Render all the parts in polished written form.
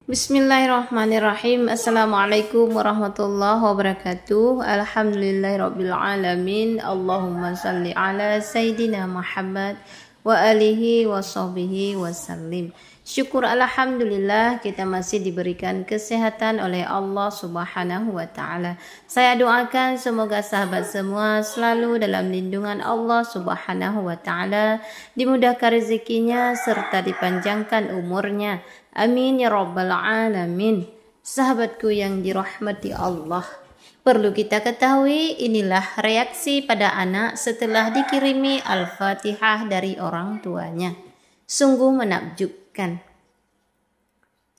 Bismillahirrahmanirrahim. Assalamualaikum warahmatullahi wabarakatuh. Alhamdulillahirabbil alamin. Allahumma shalli ala sayidina Muhammad wa alihi wa sahbihi wasallim. Syukur alhamdulillah kita masih diberikan kesehatan oleh Allah Subhanahu wa taala. Saya doakan semoga sahabat semua selalu dalam lindungan Allah Subhanahu wa taala, dimudahkan rezekinya serta dipanjangkan umurnya. Amin ya rabbal alamin. Sahabatku yang dirahmati Allah, perlu kita ketahui inilah reaksi pada anak setelah dikirimi Al-Fatihah dari orang tuanya. Sungguh menakjubkan.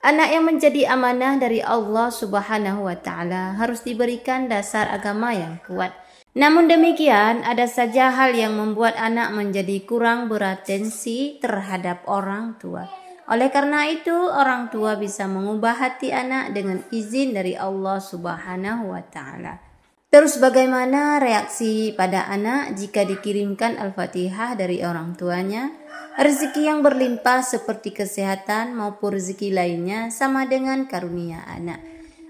Anak yang menjadi amanah dari Allah Subhanahu wa taala harus diberikan dasar agama yang kuat. Namun demikian, ada saja hal yang membuat anak menjadi kurang beratensi terhadap orang tua. Oleh karena itu, orang tua bisa mengubah hati anak dengan izin dari Allah Subhanahu wa taala. Terus bagaimana reaksi pada anak jika dikirimkan Al-Fatihah dari orang tuanya? Rezeki yang berlimpah seperti kesehatan maupun rezeki lainnya sama dengan karunia anak.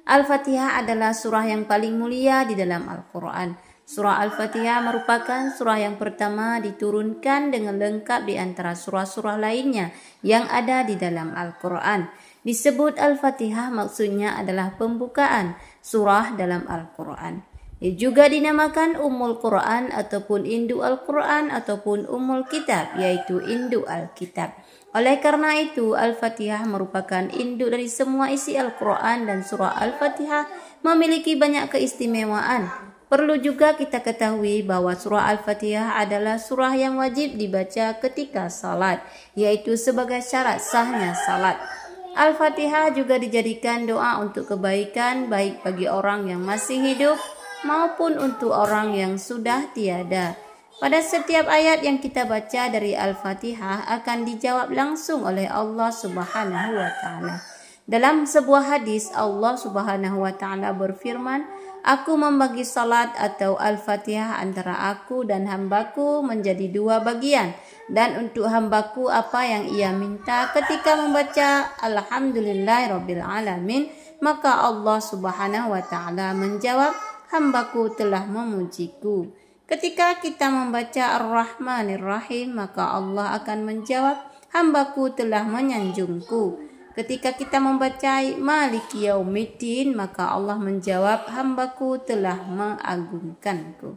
Al-Fatihah adalah surah yang paling mulia di dalam Al-Quran. Surah Al-Fatihah merupakan surah yang pertama diturunkan dengan lengkap di antara surah-surah lainnya yang ada di dalam Al-Quran. Disebut Al-Fatihah maksudnya adalah pembukaan surah dalam Al-Quran. Ia juga dinamakan Ummul Quran ataupun Induk Al-Quran ataupun Ummul Kitab, yaitu Induk Al-Kitab. Oleh karena itu, Al-Fatihah merupakan induk dari semua isi Al-Quran dan surah Al-Fatihah memiliki banyak keistimewaan. Perlu juga kita ketahui bahwa surah Al-Fatihah adalah surah yang wajib dibaca ketika salat, yaitu sebagai syarat sahnya salat. Al-Fatihah juga dijadikan doa untuk kebaikan baik bagi orang yang masih hidup maupun untuk orang yang sudah tiada. Pada setiap ayat yang kita baca dari Al-Fatihah akan dijawab langsung oleh Allah Subhanahu wa taala. Dalam sebuah hadis, Allah Subhanahu wa taala berfirman, "Aku membagi salat atau Al-Fatihah antara aku dan hambaku menjadi dua bagian, dan untuk hambaku apa yang ia minta ketika membaca Alhamdulillahirabbil alamin, maka Allah Subhanahu wa taala menjawab, hambaku telah memujiku. Ketika kita membaca Ar-Rahmanir-Rahim, maka Allah akan menjawab, hambaku telah menyanjungku. Ketika kita membaca Maliki Yaumiddin, maka Allah menjawab, hambaku telah mengagungkanku.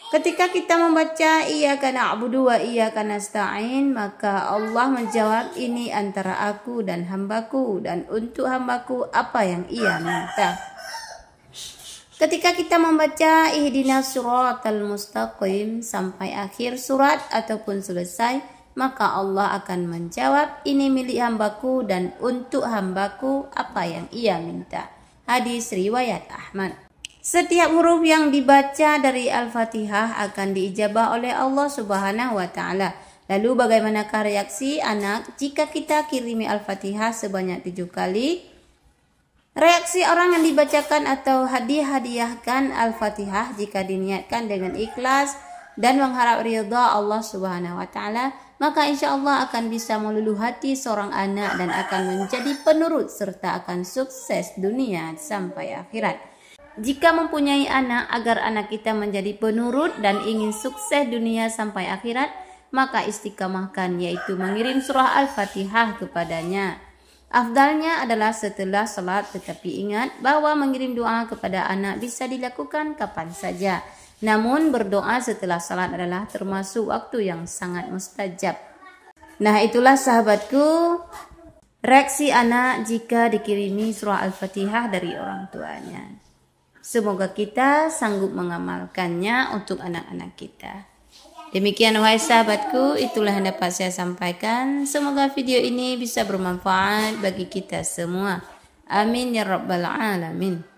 Ketika kita membaca Iyyaka na'budu wa iyyaka nasta'in, maka Allah menjawab, ini antara aku dan hambaku, dan untuk hambaku apa yang ia minta. Ketika kita membaca Ihdinas Shiratal Mustaqim sampai akhir surat ataupun selesai, maka Allah akan menjawab, ini milik hambaku dan untuk hambaku apa yang ia minta. Hadis riwayat Ahmad. Setiap huruf yang dibaca dari Al-Fatihah akan diijabah oleh Allah Subhanahu wa taala. Lalu bagaimanakah reaksi anak jika kita kirimi Al-Fatihah sebanyak 7 kali? Reaksi orang yang dibacakan atau hadiahkan Al-Fatihah jika diniatkan dengan ikhlas dan mengharap ridha Allah Subhanahu wa taala, maka insya Allah akan bisa meluluh hati seorang anak dan akan menjadi penurut serta akan sukses dunia sampai akhirat. Jika mempunyai anak agar anak kita menjadi penurut dan ingin sukses dunia sampai akhirat, maka istiqamahkan, yaitu mengirim surah Al-Fatihah kepadanya. Afdalnya adalah setelah salat, tetapi ingat bahwa mengirim doa kepada anak bisa dilakukan kapan saja. Namun berdoa setelah salat adalah termasuk waktu yang sangat mustajab. Nah, itulah sahabatku, reaksi anak jika dikirimi surah Al-Fatihah dari orang tuanya. Semoga kita sanggup mengamalkannya untuk anak-anak kita. Demikian wahai sahabatku, itulah yang dapat saya sampaikan. Semoga video ini bisa bermanfaat bagi kita semua. Amin ya rabbal alamin.